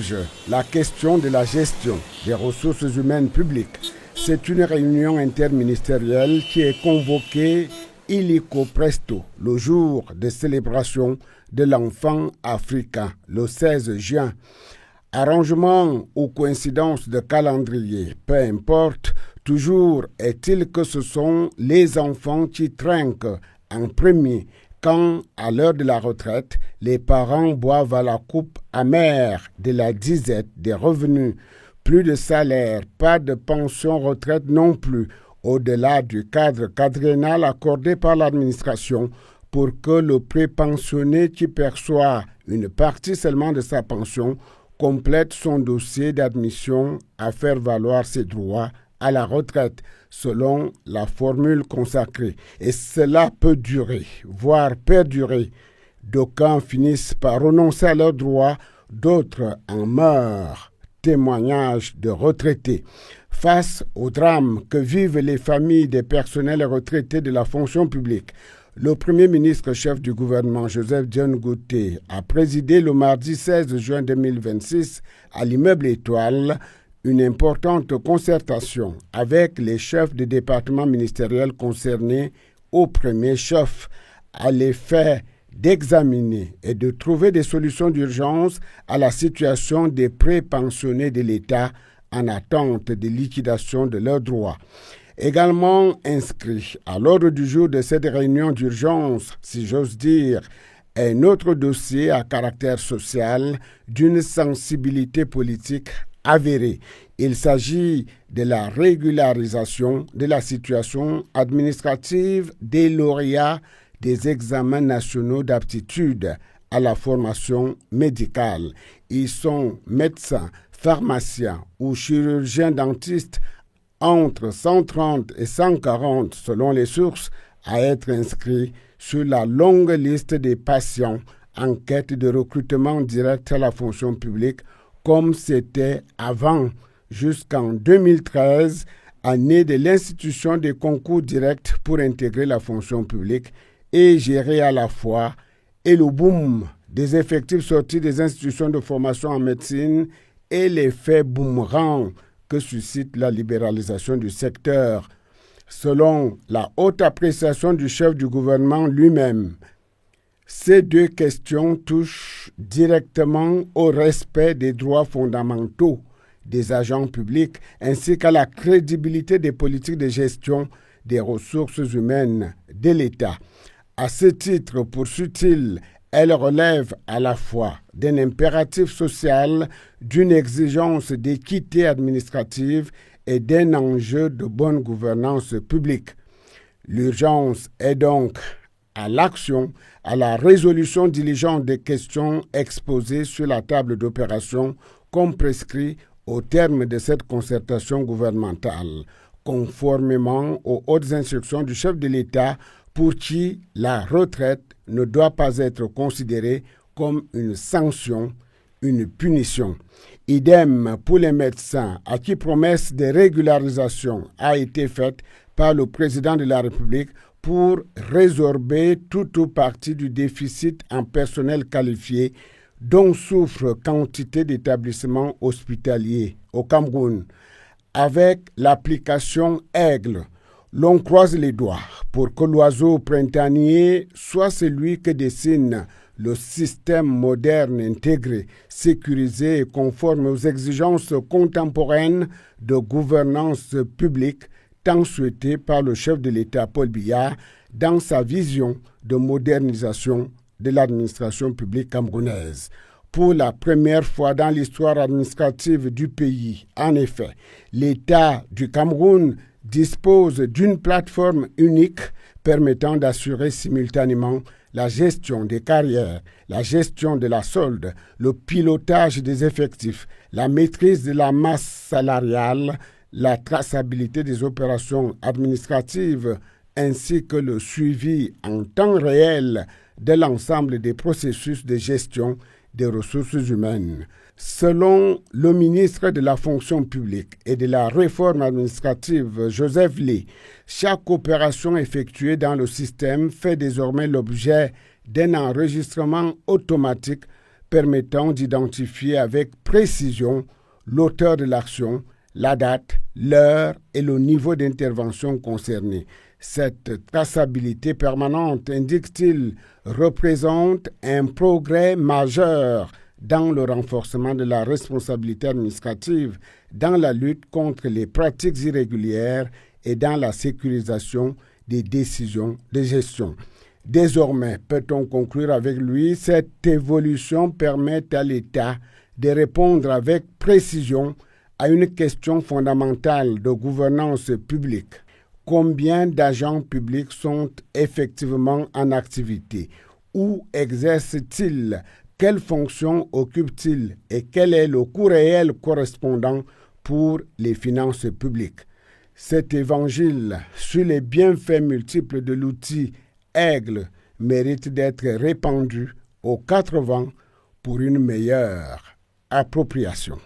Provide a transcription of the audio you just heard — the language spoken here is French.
urge la question de la gestion des ressources humaines publiques. C'est une réunion interministérielle qui est convoquée illico presto, le jour de célébration de l'enfant africain, le 16 juin. Arrangement ou coïncidence de calendrier, peu importe, toujours est-il que ce sont les enfants qui trinquent en premier quand, à l'heure de la retraite, les parents boivent à la coupe amère de la disette des revenus. Plus de salaire, pas de pension retraite non plus, au-delà du cadre quadriennal accordé par l'administration pour que le prépensionné qui perçoit une partie seulement de sa pension complète son dossier d'admission à faire valoir ses droits à la retraite, selon la formule consacrée. Et cela peut durer, voire perdurer. D'aucuns finissent par renoncer à leurs droits, d'autres en meurent. Témoignage de retraités. Face au drame que vivent les familles des personnels retraités de la fonction publique, le Premier ministre chef du gouvernement, Joseph Dione Ngouté, a présidé le mardi 16 juin 2026 à l'immeuble Étoile une importante concertation avec les chefs des départements ministériels concernés au premier chef à l'effet d'examiner et de trouver des solutions d'urgence à la situation des prépensionnés de l'État en attente de liquidation de leurs droits. Également inscrit à l'ordre du jour de cette réunion d'urgence, si j'ose dire, un autre dossier à caractère social d'une sensibilité politique avérée. Il s'agit de la régularisation de la situation administrative des lauréats des examens nationaux d'aptitude à la formation médicale. Ils sont médecins, pharmaciens ou chirurgiens dentistes entre 130 et 140 selon les sources à être inscrits sur la longue liste des patients en quête de recrutement direct à la fonction publique comme c'était avant jusqu'en 2013, année de l'institution des concours directs pour intégrer la fonction publique et gérer à la fois et le boom des effectifs sortis des institutions de formation en médecine et l'effet boomerang que suscite la libéralisation du secteur. Selon la haute appréciation du chef du gouvernement lui-même, ces deux questions touchent directement au respect des droits fondamentaux des agents publics ainsi qu'à la crédibilité des politiques de gestion des ressources humaines de l'État. À ce titre, poursuit-il, elle relève à la fois d'un impératif social, d'une exigence d'équité administrative et d'un enjeu de bonne gouvernance publique. L'urgence est donc à l'action, à la résolution diligente des questions exposées sur la table d'opération comme prescrit au terme de cette concertation gouvernementale, conformément aux hautes instructions du chef de l'État pour qui la retraite ne doit pas être considérée comme une sanction, une punition. Idem pour les médecins à qui promesse de régularisation a été faite par le président de la République pour résorber tout ou partie du déficit en personnel qualifié dont souffrent quantité d'établissements hospitaliers au Cameroun. Avec l'application Aigle, l'on croise les doigts pour que l'oiseau printanier soit celui que dessine le système moderne intégré, sécurisé et conforme aux exigences contemporaines de gouvernance publique tant souhaitée par le chef de l'État Paul Biya dans sa vision de modernisation de l'administration publique camerounaise. Pour la première fois dans l'histoire administrative du pays, en effet, l'État du Cameroun dispose d'une plateforme unique permettant d'assurer simultanément la gestion des carrières, la gestion de la solde, le pilotage des effectifs, la maîtrise de la masse salariale, la traçabilité des opérations administratives ainsi que le suivi en temps réel de l'ensemble des processus de gestion des ressources humaines. Selon le ministre de la fonction publique et de la réforme administrative, Joseph Lee, chaque opération effectuée dans le système fait désormais l'objet d'un enregistrement automatique permettant d'identifier avec précision l'auteur de l'action, la date, l'heure et le niveau d'intervention concerné. Cette traçabilité permanente, indique-t-il, représente un progrès majeur dans le renforcement de la responsabilité administrative, dans la lutte contre les pratiques irrégulières et dans la sécurisation des décisions de gestion. Désormais, peut-on conclure avec lui, cette évolution permet à l'État de répondre avec précision à une question fondamentale de gouvernance publique. Combien d'agents publics sont effectivement en activité? Où exercent-ils? Quelles fonctions occupent-ils? Et quel est le coût réel correspondant pour les finances publiques? Cet évangile sur les bienfaits multiples de l'outil Aigle mérite d'être répandu aux 4 vents pour une meilleure appropriation.